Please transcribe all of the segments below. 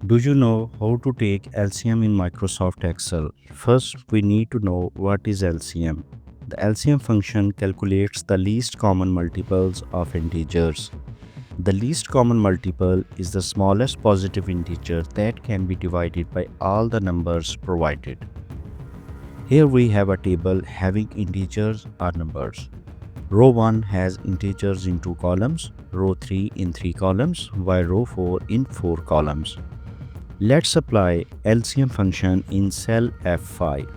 Do you know how to take LCM in Microsoft Excel? First, we need to know what is LCM. The LCM function calculates the least common multiples of integers. The least common multiple is the smallest positive integer that can be divided by all the numbers provided. Here we have a table having integers or numbers. Row 1 has integers in 2 columns, row 3 in 3 columns, while row 4 in 4 columns. Let's apply LCM function in cell F5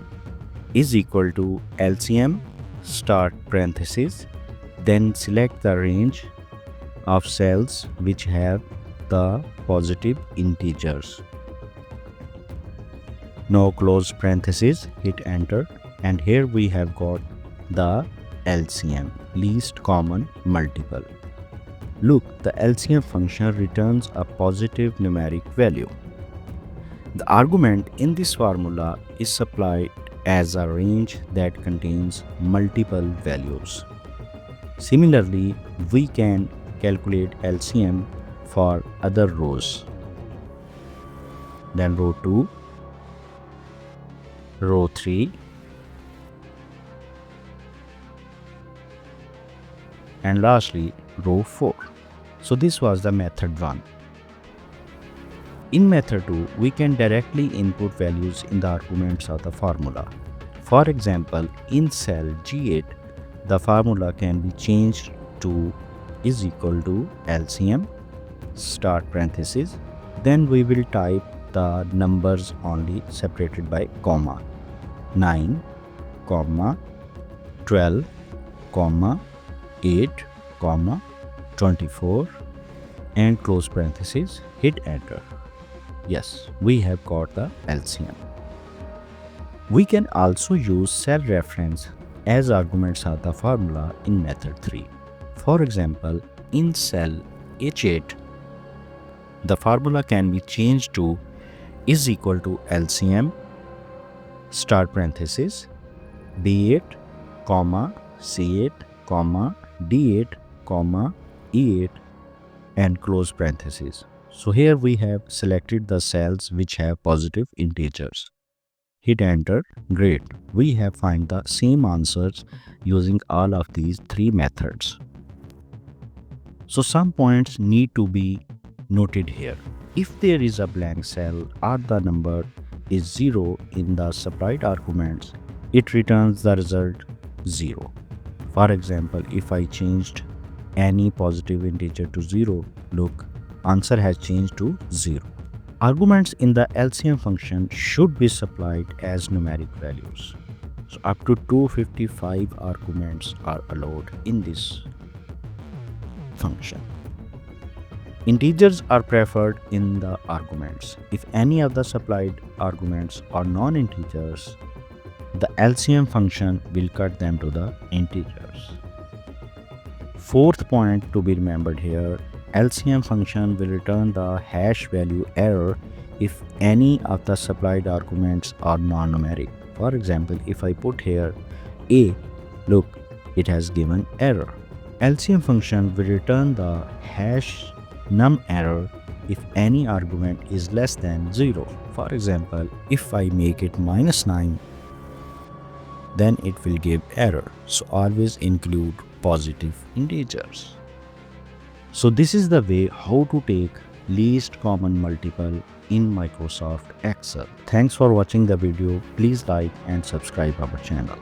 is equal to LCM start parenthesis, then select the range of cells which have the positive integers. Now close parenthesis, hit enter, and here we have got the LCM, least common multiple. Look, the LCM function returns a positive numeric value. The argument in this formula is supplied as a range that contains multiple values. Similarly, we can calculate LCM for other rows. Then row 2, row 3, and lastly row 4. So this was the method 1. In method 2, we can directly input values in the arguments of the formula. For example, in cell G8, the formula can be changed to is equal to LCM start parenthesis. Then we will type the numbers only separated by comma. 9, 12, 8, 24, and close parenthesis, hit enter. Yes, we have got the LCM. We can also use cell reference as arguments of the formula in method 3. For example, in cell H8, the formula can be changed to is equal to LCM start parenthesis B8, C8, D8, E8, and close parenthesis. So here we have selected the cells which have positive integers. Hit enter. Great. We have find the same answers using all of these 3 methods. So some points need to be noted here. If there is a blank cell or the number is 0 in the supplied arguments, it returns the result 0. For example, if I changed any positive integer to 0, look, answer has changed to 0. Arguments in the LCM function should be supplied as numeric values. So up to 255 arguments are allowed in this function. Integers are preferred in the arguments. If any of the supplied arguments are non-integers, the LCM function will cut them to the integers. Fourth point to be remembered here, LCM function will return the hash value error if any of the supplied arguments are non-numeric. For example, if I put here A, look, it has given error. LCM function will return the hash num error if any argument is less than 0. For example, if I make it -9, then it will give error. So always include positive integers. So this is the way how to take least common multiple in Microsoft Excel. Thanks for watching the video. Please like and subscribe our channel.